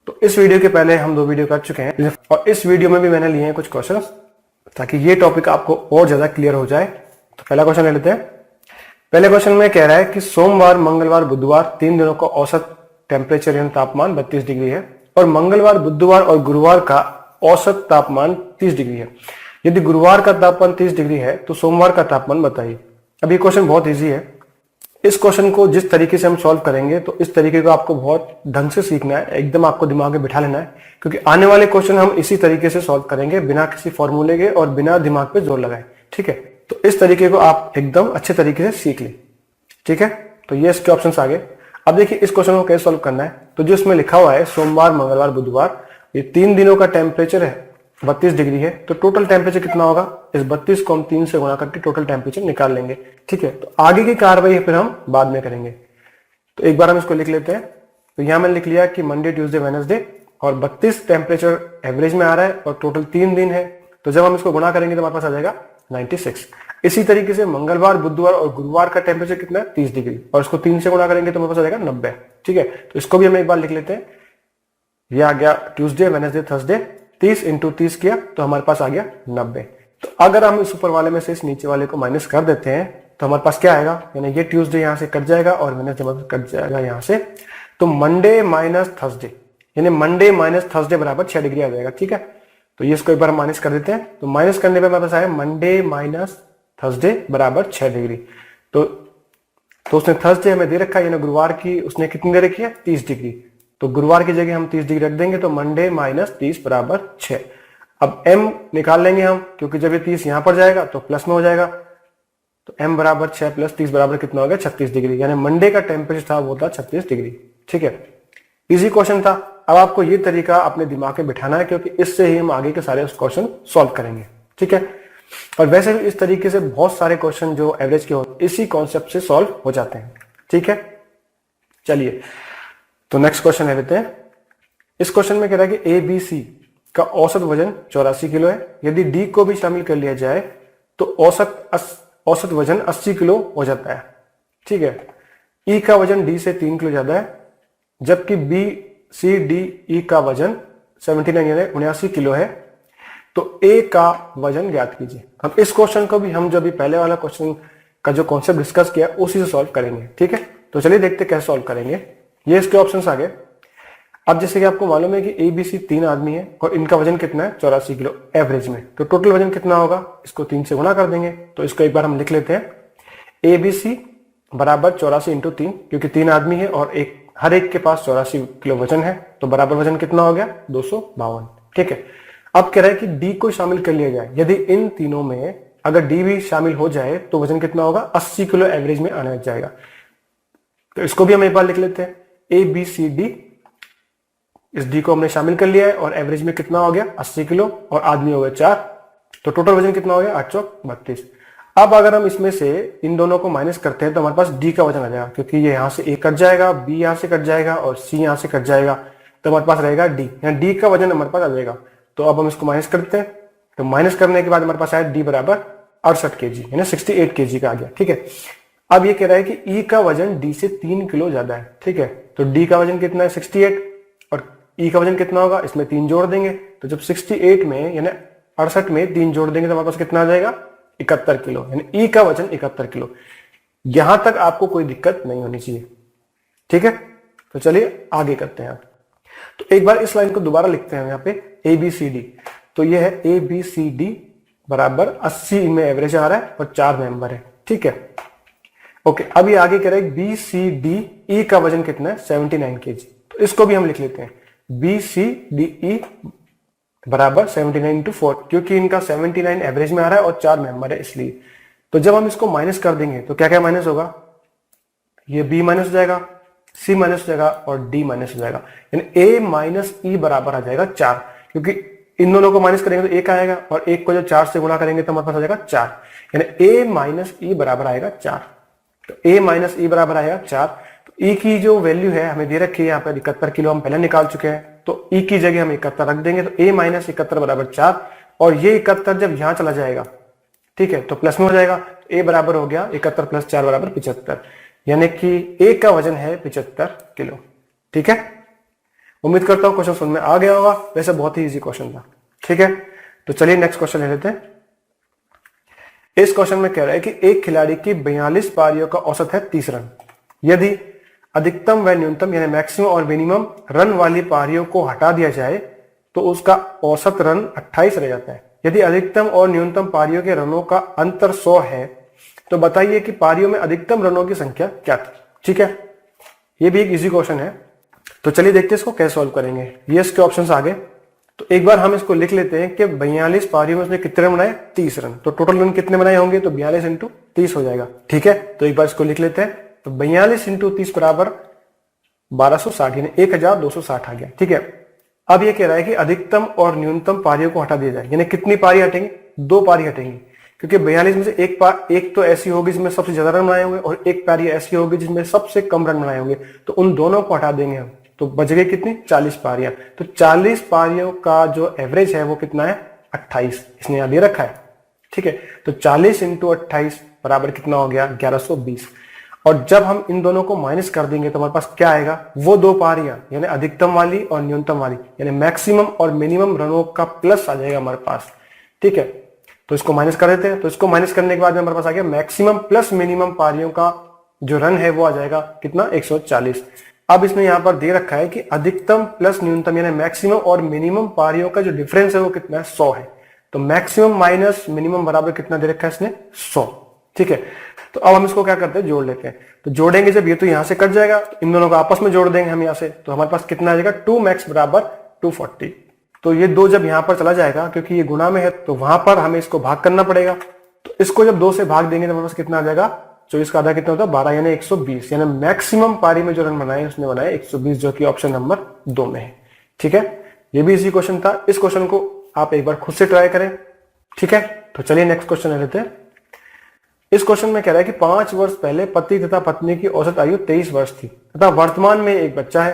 तो इस वीडियो के पहले हम 2 वीडियो कर चुके हैं और इस वीडियो में भी मैंने लिए हैं कुछ क्वेश्चन ताकि ये टॉपिक आपको और ज्यादा क्लियर हो जाए। तो पहला क्वेश्चन ले लेते हैं। पहले क्वेश्चन में कह रहा है कि सोमवार, मंगलवार, बुधवार 3 दिनों का औसत टेम्परेचर यानी तापमान 32 डिग्री है और मंगलवार, बुधवार और गुरुवार का औसत तापमान 30 डिग्री है। यदि गुरुवार का तापमान 30 डिग्री है तो सोमवार का तापमान बताइए। अब ये क्वेश्चन बहुत इजी है। इस क्वेश्चन को जिस तरीके से हम सॉल्व करेंगे तो इस तरीके को आपको बहुत ढंग से सीखना है, एकदम आपको दिमाग में बिठा लेना है, क्योंकि आने वाले क्वेश्चन हम इसी तरीके से सॉल्व करेंगे बिना किसी फॉर्मूले के और बिना दिमाग पे जोर लगाए। ठीक है, तो इस तरीके को आप एकदम अच्छे तरीके से सीख लें। ठीक है, तो ये इसके ऑप्शन आ गए। अब देखिए इस क्वेश्चन को कैसे सॉल्व करना है। तो जो इसमें लिखा हुआ है सोमवार, मंगलवार, बुधवार, ये 3 दिनों का टेम्परेचर है 32 डिग्री है, तो टोटल टेम्परेचर कितना होगा? इस 32 को हम 3 से गुणा करके टोटल टेम्परेचर निकाल लेंगे। ठीक है, तो आगे की कार्रवाई फिर हम बाद में करेंगे। तो एक बार हम इसको लिख लेते हैं। तो यहां मैंने लिख लिया कि मंडे, ट्यूसडे, वेडनेसडे और 32 टेम्परेचर एवरेज में आ रहा है और टोटल 3 दिन है। तो जब हम इसको गुणा करेंगे तो हमारे पास आ जाएगा 96। इसी तरीके से मंगलवार, बुधवार और गुरुवार का टेम्परेचर कितना है? 30 डिग्री और इसको 3 से गुणा करेंगे तो हमारे पास आ जाएगा 90। ठीक है, तो इसको भी हम एक बार लिख लेते हैं। ये आ गया ट्यूसडे, वेडनेसडे, थर्सडे, 30 × 30 किया तो हमारे पास आ गया 90। तो अगर हम इस ऊपर वाले में से इस नीचे वाले को माइनस कर देते हैं तो हमारे पास क्या आएगा? यानी ये ट्यूसडे यहां से कट जाएगा और वेडनेसडे कट जाएगा यहां से। तो मंडे माइनस थर्सडे, यानी मंडे माइनस थर्सडे बराबर 6 डिग्री आ जाएगा। ठीक है, तो ये इसको एक बार माइनस कर देते हैं। तो माइनस करने पर हमारे पास आया मंडे माइनस थर्सडे बराबर 6 डिग्री। तो उसने थर्सडे हमें दे रखा है, यानी गुरुवार की उसने कितनी दे रखी है? 30 डिग्री। तो गुरुवार की जगह हम 30 डिग्री रख देंगे तो मंडे माइनस 30 बराबर 6। अब m निकाल लेंगे हम, क्योंकि जब ये 30 यहां पर जाएगा तो प्लस में हो जाएगा। तो m बराबर 6 प्लस 30 बराबर कितना हो गया? 36 डिग्री। यानी मंडे का टेम्परेचर था वो था 36 डिग्री। ठीक है, इजी क्वेश्चन था। अब आपको ये तरीका अपने दिमाग में बिठाना है, क्योंकि इससे ही हम आगे के सारे क्वेश्चन सॉल्व करेंगे। ठीक है, और वैसे भी इस तरीके से बहुत सारे क्वेश्चन जो एवरेज के होते हैं इसी कॉन्सेप्ट से सॉल्व हो जाते हैं। ठीक है, चलिए तो नेक्स्ट क्वेश्चन ले लेते हैं। इस क्वेश्चन में कह रहा है कि ABC का औसत वजन 84 किलो है। यदि D को भी शामिल कर लिया जाए तो औसत वजन 80 किलो हो जाता है। ठीक है, E का वजन D से 3 किलो ज्यादा है, जबकि BCDE का वजन 79 यानी 79 किलो है। तो A का वजन ज्ञात कीजिए। अब इस क्वेश्चन को भी हम जो भी पहले वाला क्वेश्चन का जो कॉन्सेप्ट डिस्कस किया उसी से सॉल्व करेंगे। ठीक है, तो चलिए देखते कैसे सॉल्व करेंगे। ये इसके ऑप्शंस आ गए। अब जैसे कि आपको मालूम है कि ABC 3 आदमी है और इनका वजन कितना है? 84 किलो एवरेज में। तो टोटल वजन कितना होगा? इसको 3 से गुणा कर देंगे। तो इसको एक बार हम लिख लेते हैं। ABC बराबर 84 × 3, क्योंकि 3 आदमी है और हर एक के पास 84 किलो वजन है, तो बराबर वजन कितना हो गया? 252। ठीक है, अब कह रहा है कि D को शामिल कर लिया जाए। यदि इन तीनों में अगर D भी शामिल हो जाए तो वजन कितना होगा? 80 किलो एवरेज में आना जाएगा। तो इसको भी हम एक बार लिख लेते हैं। ABCD, इस D को हमने शामिल कर लिया है और एवरेज में कितना हो गया? 80 किलो और आदमी हो गए 4, तो टोटल वजन कितना हो गया? 8 चौक 32। अब अगर हम इसमें से इन दोनों को माइनस करते हैं तो हमारे पास D का वजन आ जाएगा, क्योंकि ये यहां से A कट जाएगा, B यहां से कट जाएगा और C यहां से कट जाएगा, तो हमारे पास रहेगा D। यहाँ D का वजन हमारे पास आ जाएगा। तो अब हम इसको माइनस करते हैं। तो माइनस करने के बाद हमारे पास आया D बराबर 68 kg, यानी 68 kg का आ गया। ठीक है, अब ये कह रहा है कि E का वजन D से 3 किलो ज्यादा है। ठीक है, तो D का वजन कितना है? 68 और E का वजन कितना होगा? इसमें 3 जोड़ देंगे। तो जब 68 में यानी 68 में 3 जोड़ देंगे तो हमारे पास कितना आ जाएगा? 71 किलो, यानी E का वजन 71 किलो। यहां तक आपको कोई दिक्कत नहीं होनी चाहिए। ठीक है, तो चलिए आगे करते हैं। तो एक बार इस लाइन को दोबारा लिखते हैं यहाँ पे ABCD। तो ये है ABCD बराबर 80 में एवरेज आ रहा है और 4 मेंबर है। ठीक है, ओके, अब ये आगे कह रहा है BCDE का वजन कितना है? 79 kg। तो इसको भी हम लिख लेते हैं। BCDE बराबर 79 × 4, क्योंकि इनका 79 एवरेज में आ रहा है और 4 मेंबर है इसलिए। तो जब हम इसको माइनस कर देंगे तो क्या क्या माइनस होगा? ये B माइनस हो जाएगा, C माइनस हो जाएगा और D माइनस हो जाएगा, यानी A माइनस E बराबर आ जाएगा 4, क्योंकि इन दोनों को माइनस करेंगे तो 1 आएगा और 1 को जब 4 से गुणा करेंगे तो हमारे पास आ जाएगा 4, यानी A माइनस E बराबर आएगा 4। तो A माइनस E बराबर आएगा 4। तो E की जो वैल्यू है हमें दे रखी है यहाँ पर 71 किलो, हम पहले निकाल चुके हैं। तो E की जगह हम 71 रख देंगे। तो A माइनस 71 बराबर 4 और ये 71 जब यहां चला जाएगा, ठीक है, तो प्लस में हो जाएगा। A बराबर हो गया 71 + 4 बराबर 75, यानी कि A का वजन है 75 किलो। ठीक है, उम्मीद करता हूं क्वेश्चन समझ में आ गया होगा। वैसे बहुत ही इजी क्वेश्चन था। ठीक है, तो चलिए नेक्स्ट क्वेश्चन ले लेते हैं। इस क्वेश्चन में कह रहा है कि एक खिलाड़ी की 42 पारियों का औसत है 30 रन। यदि अधिकतम व न्यूनतम यानी मैक्सिमम और मिनिमम रन वाली पारियों को हटा दिया जाए तो उसका औसत रन 28 रह जाता है। यदि अधिकतम और न्यूनतम पारियों के रनों का अंतर 100 है तो बताइए कि पारियों में अधिकतम रनों की संख्या क्या थी। ठीक है, ये भी एक इजी क्वेश्चन है। तो चलिए देखते हैं इसको कैसे सॉल्व करेंगे। ये इसके ऑप्शंस आ गए। तो एक बार हम इसको लिख लेते हैं कि 42 पारियों में उसने कितने रन बनाए, 30 रन। तो टोटल रन कितने बनाए होंगे, तो 42 इंटू 30 हो जाएगा। ठीक है, तो एक बार इसको लिख लेते हैं। तो 42 इंटू 30 बराबर 1260 यानी 1260 आ गया। ठीक है, अब ये कह रहा है कि अधिकतम और न्यूनतम पारियों को हटा दिया जाए, यानी कितनी पारी हटेंगी, 2 पारी हटेंगी। क्योंकि 42 में से एक तो ऐसी होगी जिसमें सबसे ज्यादा रन बनाए होंगे और एक पारी ऐसी होगी जिसमें सबसे कम रन बनाए होंगे। तो उन दोनों को हटा देंगे हम, तो बच गई कितनी, 40 पारियां। तो 40 पारियों का जो एवरेज है वो कितना है, 28। इसने यहां दे रखा है। ठीक है, तो 40 इंटू 28 बराबर कितना हो गया, 1120। और जब हम इन दोनों को माइनस कर देंगे तो हमारे पास क्या आएगा, वो 2 पारियां यानी अधिकतम वाली और न्यूनतम वाली यानी मैक्सिमम और मिनिमम रनों का प्लस आ जाएगा हमारे पास। ठीक है, तो इसको माइनस कर देते हैं। तो इसको माइनस करने के बाद हमारे पास आ गया मैक्सिमम प्लस मिनिमम पारियों का जो रन है वो आ जाएगा कितना, 140। अब इसमें यहां पर दे रखा है कि अधिकतम प्लस न्यूनतम यानी मैक्सिमम और मिनिमम पारियों का जो डिफरेंस है वो कितना है, 100 है। तो मैक्सिमम माइनस मिनिमम बराबर कितना दे रखा है इसने, 100। ठीक है, तो अब हम इसको क्या करते हैं, जोड़ लेते हैं। तो जोड़ेंगे जब, ये तो यहां से कट जाएगा, इन दोनों को आपस में जोड़ देंगे हम यहां से। तो हमारे पास कितना आ जाएगा, 2 मैक्स बराबर 240। तो ये 2 जब यहां पर चला जाएगा, क्योंकि ये गुणा में है तो वहां पर हमें इसको भाग करना पड़ेगा। तो इसको जब 2 से भाग देंगे तो हमारे पास कितना आ जाएगा, 24 का आधा कितना होता है, 12 यानी 120। यानी मैक्सिमम पारी में जो रन बनाए उसने बनाए 120, जो कि ऑप्शन नंबर 2 में है। ठीक है, ये भी इसी क्वेश्चन था। इस क्वेश्चन को आप एक बार खुद से ट्राई करें। ठीक है, तो चलिए नेक्स्ट क्वेश्चन ले लेते हैं। इस क्वेश्चन में कह रहा है कि 5 वर्ष पहले पति तथा पत्नी की औसत आयु 23 वर्ष थी तथा वर्तमान में एक बच्चा है।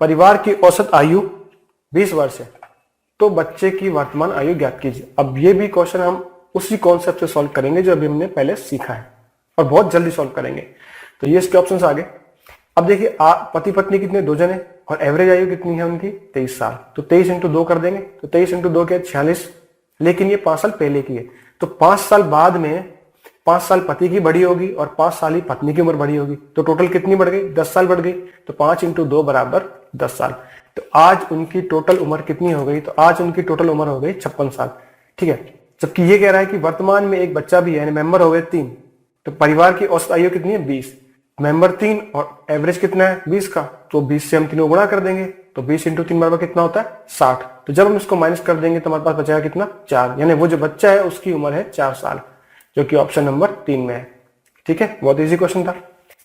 परिवार की औसत आयु 20 वर्ष है, तो बच्चे की वर्तमान आयु ज्ञात कीजिए। अब ये भी क्वेश्चन हम उसी कॉन्सेप्ट से सॉल्व करेंगे जो अभी हमने पहले सीखा है और बहुत जल्दी सॉल्व करेंगे। तो ये इसके ऑप्शंस आ गए। अब देखिए पति पत्नी कितने, 2 जने, और एवरेज आयु कितनी है उनकी, 23 साल। तो 23 इंटू 2 कर देंगे, तो 23 इंटू 2 के 46। लेकिन ये 5 साल पहले की है, तो 5 साल बाद में 5 साल पति की बढ़ी होगी और 5 साल ही पत्नी की उम्र बढ़ी होगी। तो टोटल कितनी बढ़ गई, 10 साल बढ़ गई। तो 5 इंटू 2 बराबर 10 साल। तो आज उनकी टोटल उम्र कितनी हो गई, तो आज उनकी टोटल उम्र हो गई 56 साल। ठीक है, जबकि ये कह रहा है कि वर्तमान में एक बच्चा भी है, यानी मेंबर हो गए 3। तो परिवार की औसत आयु कितनी है, 20, मेंबर 3 और एवरेज कितना है 20 का। तो 20 से हम तीनों गुणा कर देंगे, तो 20 इंटू 3 बराबर कितना होता है, 60। तो जब हम इसको माइनस कर देंगे तो हमारे पास बचेगा कितना, 4। यानी वो जो बच्चा है उसकी उम्र है 4 साल, जो कि ऑप्शन नंबर 3 में है। ठीक है, बहुत इजी क्वेश्चन था।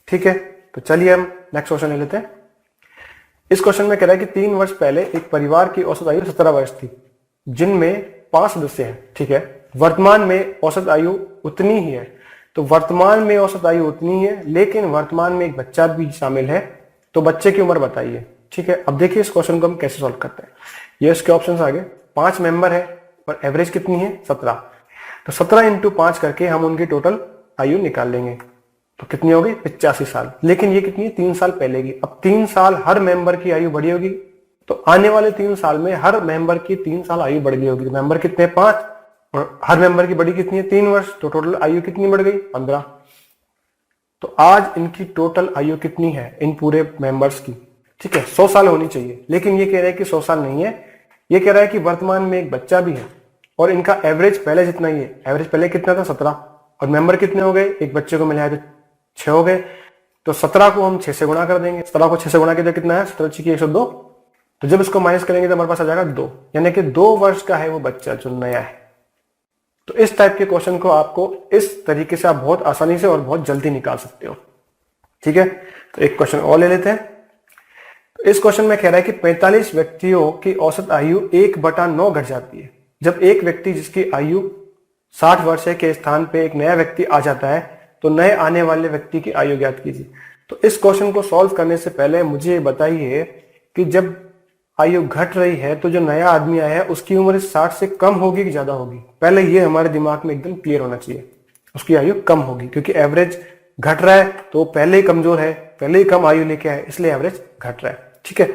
ठीक है, तो चलिए हम नेक्स्ट क्वेश्चन ले लेते हैं। इस क्वेश्चन में कह रहा है कि 3 वर्ष पहले एक परिवार की औसत आयु 17 वर्ष थी, जिनमें 5 सदस्य हैं। ठीक है, वर्तमान में औसत आयु उतनी ही है। तो वर्तमान में औसत आयु उतनी है, लेकिन वर्तमान में एक बच्चा भी शामिल है, तो बच्चे की उम्र बताइए। ठीक है, अब देखिए इस क्वेश्चन को हम कैसे सॉल्व करते हैं। ये इसके ऑप्शंस आ गए। 5 मेंबर है और एवरेज कितनी है, 17। तो 17 इंटू 5 करके हम उनकी टोटल आयु निकाल लेंगे, तो कितनी होगी, 85 साल। लेकिन ये कितनी है, 3 साल पहले की। अब 3 साल हर मेंबर की आयु बढ़ी होगी, तो आने वाले 3 साल में हर मेंबर की 3 साल आयु बढ़ गई होगी। तो मेंबर कितने, 5, और हर मेंबर की बड़ी कितनी है, 3 वर्ष। तो टोटल आयु कितनी बढ़ गई, 15। तो आज इनकी टोटल आयु कितनी है इन पूरे मेंबर्स की, ठीक है, 100 साल होनी चाहिए। लेकिन ये कह रहा है कि 100 साल नहीं है, ये कह रहा है कि वर्तमान में एक बच्चा भी है और इनका एवरेज पहले जितना ही है। एवरेज पहले कितना था, 17, और मेंबर कितने हो गए, एक बच्चे को मिलाया तो 6 हो गए। तो 17 को हम 6 से गुणा कर देंगे। 17 को 6 से गुणा किया कितना है, 17 की 102। तो जब इसको माइनस करेंगे तो हमारे पास आ जाएगा 2, यानी कि 2 वर्ष का है वो बच्चा जो नया है। तो इस टाइप के क्वेश्चन को आपको इस तरीके से आप बहुत आसानी से और बहुत जल्दी निकाल सकते हो। ठीक है, तो एक क्वेश्चन और ले लेते हैं। तो इस क्वेश्चन में कह रहा है कि 45 व्यक्तियों की औसत आयु 1/9 घट जाती है जब एक व्यक्ति जिसकी आयु 60 वर्ष के स्थान पे एक नया व्यक्ति आ जाता है, तो नए आने वाले व्यक्ति की आयु ज्ञात कीजिए। तो इस क्वेश्चन को सॉल्व करने से पहले मुझे बताइए कि जब आयु घट रही है तो जो नया आदमी आया है उसकी उम्र 60 से कम होगी कि ज्यादा होगी। पहले ये हमारे दिमाग में एकदम क्लियर होना चाहिए, उसकी आयु कम होगी, क्योंकि एवरेज घट रहा है तो पहले ही कमजोर है, पहले ही कम आयु लेके आए, इसलिए एवरेज घट रहा है। ठीक है,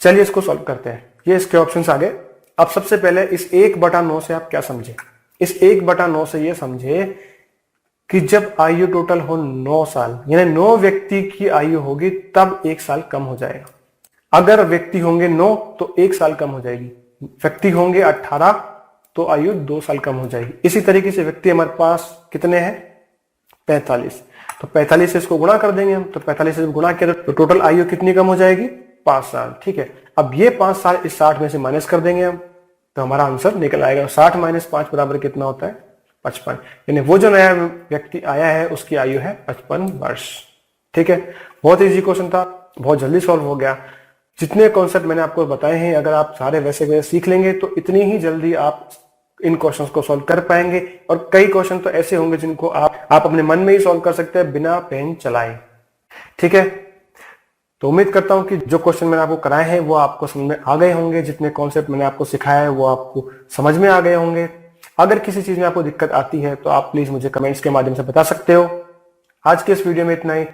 चलिए इसको सॉल्व करते हैं। ये इसके ऑप्शंस आ गए। अब सबसे पहले इस 1/9 से आप क्या समझे? इस 1/9 से ये समझे कि जब आयु टोटल हो 9 साल, यानी 9 व्यक्ति की आयु होगी तब 1 साल कम हो जाएगा। अगर व्यक्ति होंगे 9 तो 1 साल कम हो जाएगी। व्यक्ति होंगे 18 तो आयु 2 साल कम हो जाएगी। इसी तरीके से व्यक्ति हमारे पास कितने हैं? 45। तो 45 से इसको गुणा कर देंगे हम। तो 45 से जब गुणा किया तो टोटल आयु कितनी कम हो जाएगी? 5 साल। ठीक है, अब ये 5 साल इस 60 में से माइनस कर देंगे हम, तो हमारा आंसर निकल आएगा। 60 - 5 बराबर कितना होता है? 55। यानी वो जो नया व्यक्ति आया है उसकी आयु है 55 वर्ष। ठीक है, बहुत इजी क्वेश्चन था, बहुत जल्दी सॉल्व हो गया। जितने कॉन्सेप्ट मैंने आपको बताए हैं अगर आप सारे वैसे वैसे सीख लेंगे तो इतनी ही जल्दी आप इन क्वेश्चंस को सॉल्व कर पाएंगे। और कई क्वेश्चन तो ऐसे होंगे जिनको आप अपने मन में ही सॉल्व कर सकते हैं बिना पेन चलाए। ठीक है, तो उम्मीद करता हूं कि जो क्वेश्चन मैंने आपको कराए हैं वो आपको समझ में आ गए होंगे। जितने कॉन्सेप्ट मैंने आपको सिखाया है वो आपको समझ में आ गए होंगे। अगर किसी चीज में आपको दिक्कत आती है तो आप प्लीज मुझे कमेंट्स के माध्यम से बता सकते हो। आज के इस वीडियो में इतना ही।